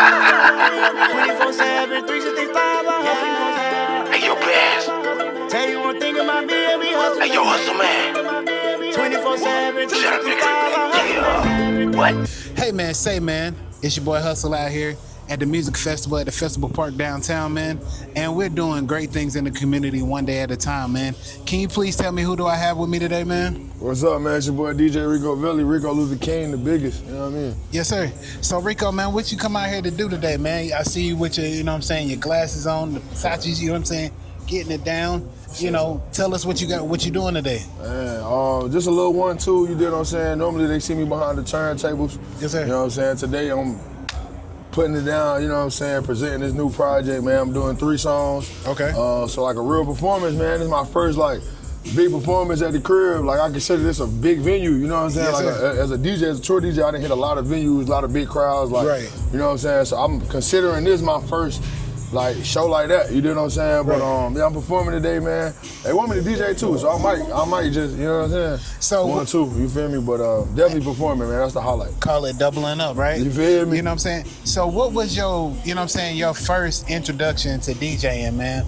24/7, 365, Hey, yo, Bass. tell you one thing about me, every hustle. Hey, yo, Hustle Man. 24/7, Shut up, 365, nigga. What? Hey man, say man, it's your boy Hustle out here at the music festival at the Festival Park downtown, man. And we're doing great things in the community one day at a time, man. Can you please tell me who do I have with me today, man? What's up, man? It's your boy DJ Rocoveli, Rico Luther King, the biggest, you know what I mean? Yes, sir. So Rico, man, what you come out here to do today, man? I see you with your, you know what I'm saying, your glasses on, the Versace's, you know what I'm saying, getting it down. You know, tell us what you got, what you doing today. Man, just a little 1-2, you did what I'm saying? Normally they see me behind the turntables. Yes, sir. You know what I'm saying? Today I'm putting it down, you know what I'm saying, presenting this new project, man. I'm doing 3 songs. Okay. So like a real performance, man. This is my first like big performance at the crib. Like I consider this a big venue, you know what I'm saying? Yes, like as a DJ, as a tour DJ, I done hit a lot of venues, a lot of big crowds, like, right. You know what I'm saying? So I'm considering this my first like show like that, you know what I'm saying? But yeah, I'm performing today, man. They want me to DJ too, so I might just, you know what I'm saying? So 1-2, you feel me? But definitely performing, man. That's the highlight. call it doubling up, right? You feel me? You know what I'm saying? So what was your, you know what I'm saying, your first introduction to DJing, man?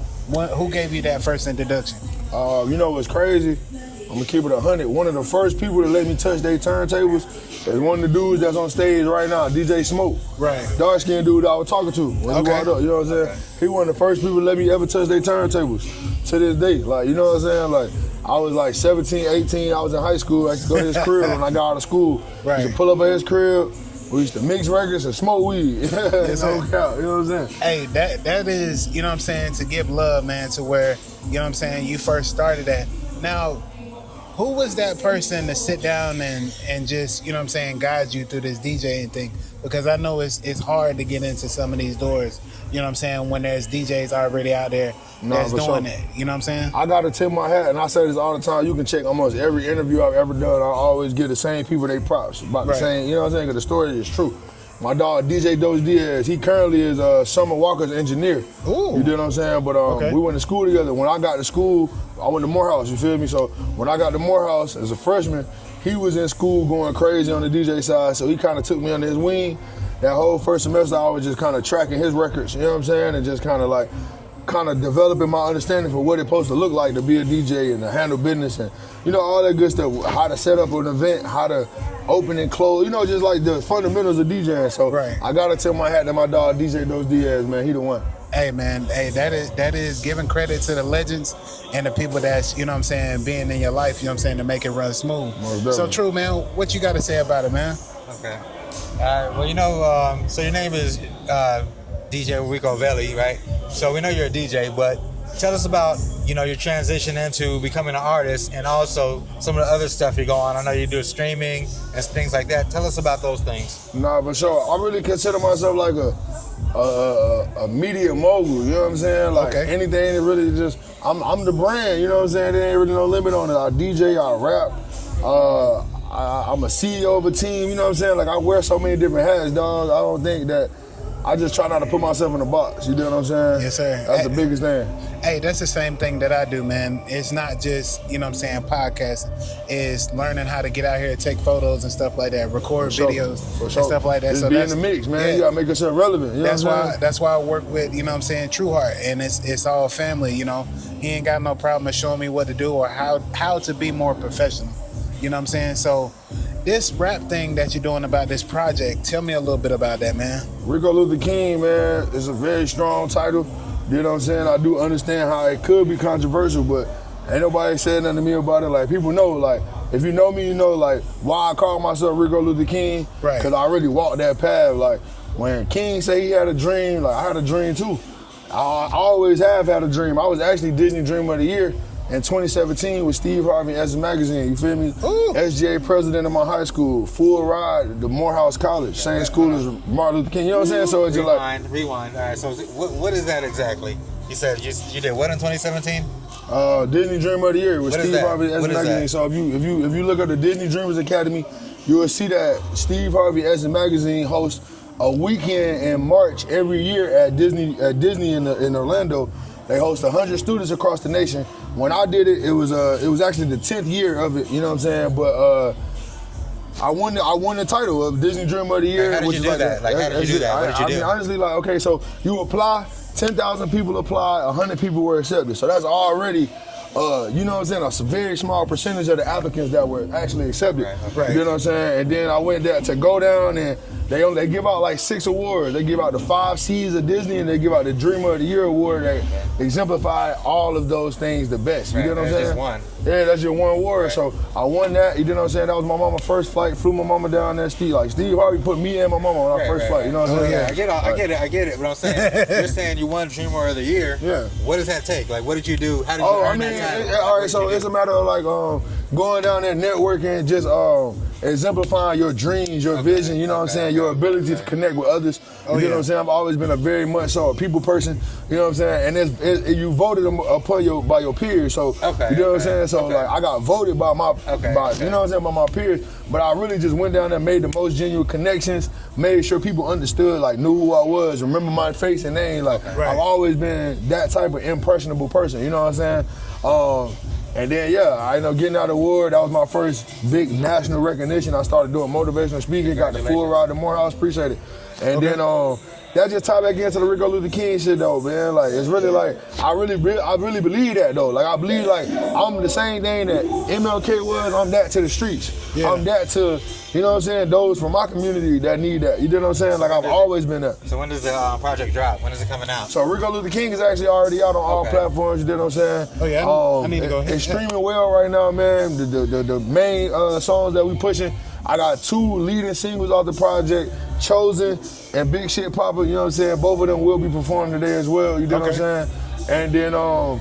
Who gave you that first introduction? You know what's crazy? I'm gonna keep it 100. One of the first people to let me touch their turntables is one of the dudes that's on stage right now, DJ Smoke. Right. Dark skinned dude I was talking to when he walked up, you know what I'm saying? Okay. He one of the first people to let me ever touch their turntables to this day. Like, you know what I'm saying? Like, I was like 17, 18, I was in high school. I used to go to his crib when I got out of school. Right. I used to pull up at his crib. We used to mix records and smoke weed. Yes, no sir. doubt, you know what I'm saying? Hey, that is, you know what I'm saying, to give love, man, to where, you know what I'm saying, you first started at. Now, who was that person to sit down and just, you know what I'm saying, guide you through this DJing thing? Because I know it's hard to get into some of these doors, you know what I'm saying, when there's DJs already out there that's doing it. You know what I'm saying? I gotta tip my hat, and I say this all the time. You can check almost every interview I've ever done. I always give the same people they props about the same, you know what I'm saying? Because the story is true. My dog DJ Dos Diaz, he currently is Summer Walker's engineer. Ooh. You know what I'm saying? But we went to school together. When I got to school, I went to Morehouse, you feel me? So when I got to Morehouse as a freshman, he was in school going crazy on the DJ side, so he kind of took me under his wing. That whole first semester, I was just kind of tracking his records, you know what I'm saying? And just kind of developing my understanding for what it's supposed to look like to be a DJ and to handle business and, you know, all that good stuff, how to set up an event, how to open and close, you know, just like the fundamentals of DJing. So I gotta tip my hat to my dog, DJ Dos Diaz, man, he the one. Hey man, hey, that is giving credit to the legends and the people that's, you know what I'm saying, being in your life, you know what I'm saying, to make it run smooth. So true, man, what you gotta say about it, man? Okay. Well, you know, so your name is DJ Rocoveli, right? So we know you're a DJ, but tell us about, you know, your transition into becoming an artist and also some of the other stuff you're going on. I know you do streaming and things like that. Tell us about those things. Nah, for sure. I really consider myself like a media mogul, you know what I'm saying? Like anything that really just, I'm the brand, you know what I'm saying? There ain't really no limit on it. I DJ, I rap, I'm a CEO of a team, you know what I'm saying? Like I wear so many different hats, dog. I don't think that, I just try not to put myself in a box, you know what I'm saying? Yes, sir. That's the biggest thing. Hey, that's the same thing that I do, man. It's not just, you know what I'm saying, podcasting. It's learning how to get out here and take photos and stuff like that, record videos and stuff like that. Just so be in the mix, man. You gotta make yourself relevant. You know that's why I work with, you know what I'm saying, True Heart, and it's all family, you know. He ain't got no problem of showing me what to do or how to be more professional. You know what I'm saying? So this rap thing that you're doing about this project, tell me a little bit about that, man. Rico Luther King, man, is a very strong title. You know what I'm saying? I do understand how it could be controversial, but ain't nobody said nothing to me about it. Like, people know, like, if you know me, you know, like, why I call myself Rico Luther King. Right. Because I really walked that path. Like, when King said he had a dream, like, I had a dream too. I always have had a dream. I was actually Disney Dream of the Year in 2017 with Steve Harvey and Essence Magazine, you feel me? Ooh. SGA president of my high school, full ride to Morehouse College, same school as Martin Luther King, you know what I'm saying? So it's just like... Rewind. All right, so what is that exactly? You said you did what in 2017? Disney Dream of the Year with Steve Harvey and Essence Magazine. So if you look at the Disney Dreamers Academy, you will see that Steve Harvey Essence Magazine hosts a weekend in March every year at Disney in Orlando. They host 100 students across the nation. When I did it, it was actually the 10th year of it, you know what I'm saying? But I won the title of Disney Dream of the Year. How did you do that? Like, how did you do that? What did you do? I mean, honestly, like, okay, so you apply, 10,000 people apply, 100 people were accepted. So that's already, you know what I'm saying, a very small percentage of the applicants that were actually accepted. Right. You know what I'm saying? And then I went there to go down, and they give out like 6 awards. They give out the 5 C's of Disney, and they give out the Dreamer of the Year award that exemplify all of those things the best. You know what I'm saying? Just one. Yeah, that's your one award. Right. So I won that. You know what I'm saying? That was my mama's first flight. Flew my mama down there. Steve Harvey put me and my mama on our first flight. You know what I'm saying? Yeah, I get it. But I'm saying, you're saying you won Dreamer of the Year. Yeah. What does that take? Like, what did you do? How did you earn that title? All right, so it's a matter of like going down there, networking, just exemplifying your dreams, your vision. You know what I'm saying? Your ability to connect with others. You know what I'm saying? I've always been a very much so a people person. You know what I'm saying? And you voted upon by your peers. So you know what I'm saying? So like I got voted by my, you know what I'm saying, by my peers. But I really just went down there, made the most genuine connections, made sure people understood, like knew who I was, remember my face and name. Like I've always been that type of impressionable person. You know what I'm saying? And then, I ended up getting that award. That was my first big national recognition. I started doing motivational speaking, got the full ride to Morehouse, appreciate it. And then that just tied back into the Rico Luther King shit though, man. Like, it's really like, I really believe that though. Like, I believe like, I'm the same thing that MLK was, I'm that to the streets. Yeah. I'm that to, you know what I'm saying, those from my community that need that. You know what I'm saying? Like, I've always been that. So when does the project drop? When is it coming out? So Rico Luther King is actually already out on all platforms, you know what I'm saying? Oh yeah, I need to go ahead. It's streaming well right now, man. The main songs that we pushing, I got 2 leading singles off the project, Chosen and Big Shit Papa, you know what I'm saying? Both of them will be performing today as well, you know what I'm saying? And then a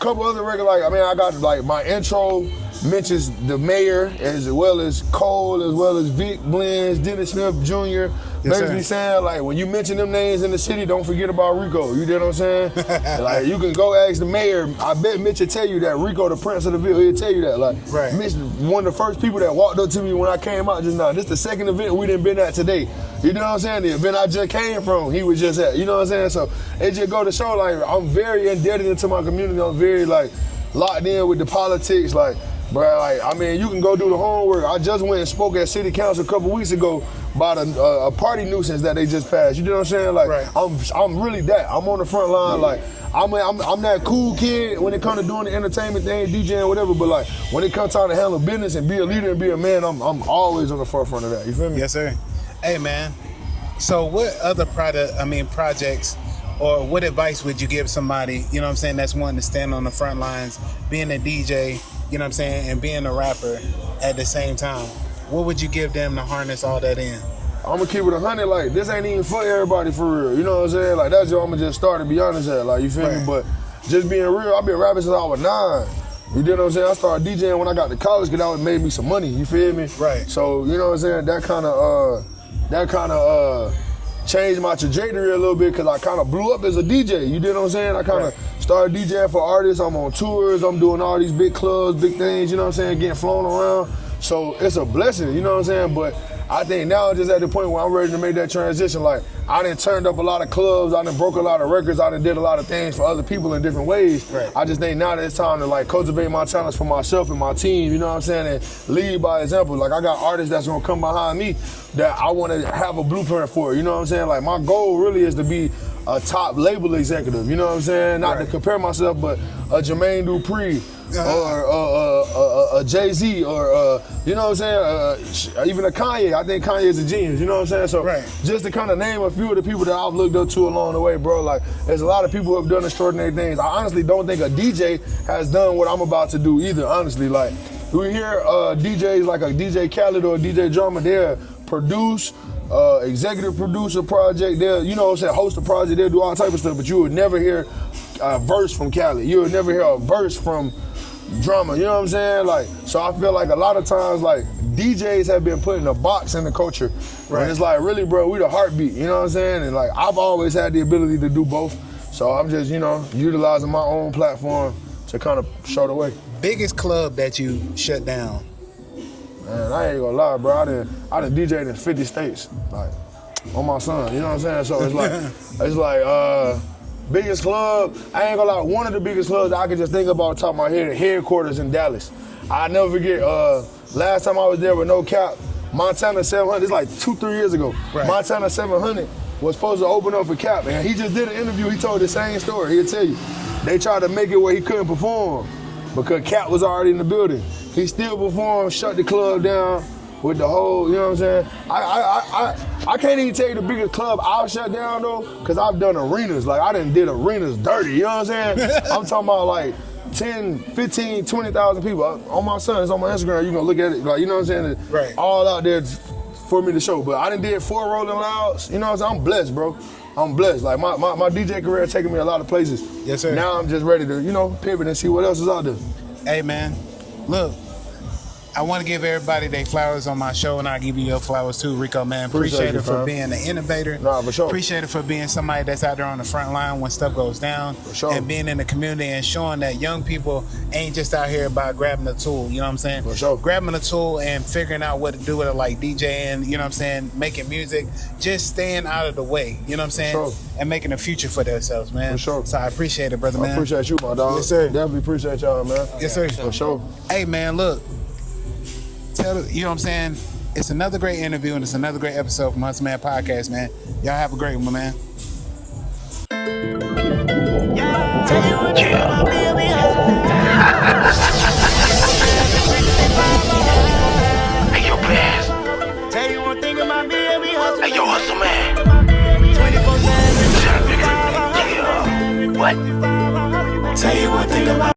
couple other records, like, I mean, I got like my intro mentions the mayor as well as Cole, as well as Vic Blends, Dennis Smith Jr. Basically saying, like, when you mention them names in the city, don't forget about Rico. You know what I'm saying? Like, you can go ask the mayor. I bet Mitch will tell you that Rico, the Prince of the Ville, he'll tell you that. Like, Mitch, one of the first people that walked up to me when I came out just now. This the second event we done been at today. You know what I'm saying? The event I just came from, he was just at. You know what I'm saying? So it just go to show, like, I'm very indebted to my community. I'm very, like, locked in with the politics. Like, bro, like, I mean, you can go do the homework. I just went and spoke at City Council a couple weeks ago about a party nuisance that they just passed. You know what I'm saying? Like, I'm really that. I'm on the front line. Like, I'm that cool kid when it comes to doing the entertainment thing, DJing, whatever. But like, when it comes time to handle business and be a leader and be a man, I'm always on the forefront of that. You feel me? Yes, sir. Hey, man. So, what other projects? Or what advice would you give somebody, you know what I'm saying, that's wanting to stand on the front lines, being a DJ, you know what I'm saying, and being a rapper at the same time? What would you give them to harness all that in? I'm gonna keep it 100, like, this ain't even for everybody for real, you know what I'm saying? Like, that's what I'm gonna just start, to be honest at, like, you feel me? But just being real, I've been rapping since I was 9. You know what I'm saying? I started DJing when I got to college because that would made me some money, you feel me? Right. So, you know what I'm saying, that kind of changed my trajectory a little bit because I kind of blew up as a DJ. You know what I'm saying? I kind of started DJing for artists. I'm on tours. I'm doing all these big clubs, big things, you know what I'm saying, getting flown around. So it's a blessing, you know what I'm saying? But I think now just at the point where I'm ready to make that transition. Like, I done turned up a lot of clubs, I done broke a lot of records, I done did a lot of things for other people in different ways. I just think now that it's time to like cultivate my talents for myself and my team, you know what I'm saying, and lead by example. Like, I got artists that's gonna come behind me that I wanna have a blueprint for, you know what I'm saying? Like, my goal really is to be a top label executive, you know what I'm saying? Not to compare myself, but a Jermaine Dupri, or a Jay-Z, or you know what I'm saying, even a Kanye. I think Kanye is a genius, you know what I'm saying? So just to kind of name a few of the people that I've looked up to along the way, bro, like, there's a lot of people who have done extraordinary things. I honestly don't think a DJ has done what I'm about to do either, honestly. Like, we hear DJs like a DJ Khaled or a DJ Drama, they'll produce, executive producer project, they'll, you know what I'm saying, host a project, they'll do all type of stuff, but you would never hear a verse from Khaled. You would never hear a verse from Drama, you know what I'm saying? Like, so I feel like a lot of times, like, DJs have been put in a box in the culture. And it's like, really, bro, we the heartbeat, you know what I'm saying? And like, I've always had the ability to do both. So I'm just, you know, utilizing my own platform to kind of show the way. Biggest club that you shut down? Man, I ain't gonna lie, bro. I done DJed in 50 states, like, on my son, you know what I'm saying? So it's like, biggest club, I ain't gonna lie, one of the biggest clubs that I can just think about on top of my head, headquarters in Dallas. I'll never forget, last time I was there with no cap, Montana 700, it's like 2-3 years ago. Right. Montana 700 was supposed to open up for Cap, and he just did an interview, he told the same story, he'll tell you. They tried to make it where he couldn't perform because Cap was already in the building. He still performed, shut the club down with the whole, you know what I'm saying? I can't even tell you the biggest club I've shut down though, because I've done arenas. Like I done did arenas dirty, you know what I'm saying? I'm talking about like 10, 15, 20,000 people. On my son, it's on my Instagram, you gonna look at it, like, you know what I'm saying? Right. All out there for me to show. But I done did 4 Rolling Louds, you know what I'm saying? I'm blessed, bro. I'm blessed. Like my DJ career has taken me a lot of places. Yes, sir. Now I'm just ready to, you know, pivot and see what else is out there. Hey, man, look, I want to give everybody their flowers on my show, and I'll give you your flowers too, Rico, man. Appreciate it for being an innovator. Nah, for sure. Appreciate it for being somebody that's out there on the front line when stuff goes down. For sure. And being in the community and showing that young people ain't just out here by grabbing a tool, you know what I'm saying? For sure. Grabbing a tool and figuring out what to do with it, like DJing, you know what I'm saying, making music, just staying out of the way, you know what I'm saying? For sure. And making a future for themselves, man. For sure. So I appreciate it, brother, man. I appreciate you, my dog. Yes, sir. Definitely appreciate y'all, man. Yes, sir. For sure. Hey, man, look. You know what I'm saying? It's another great interview and it's another great episode from Hustle Man Podcast, man. Y'all have a great one, man. Hey, yo, Bass. Tell you one thing about me and me hustle. Hey, yo, Hustle Man. 24/7. Yeah. What? Tell you one thing about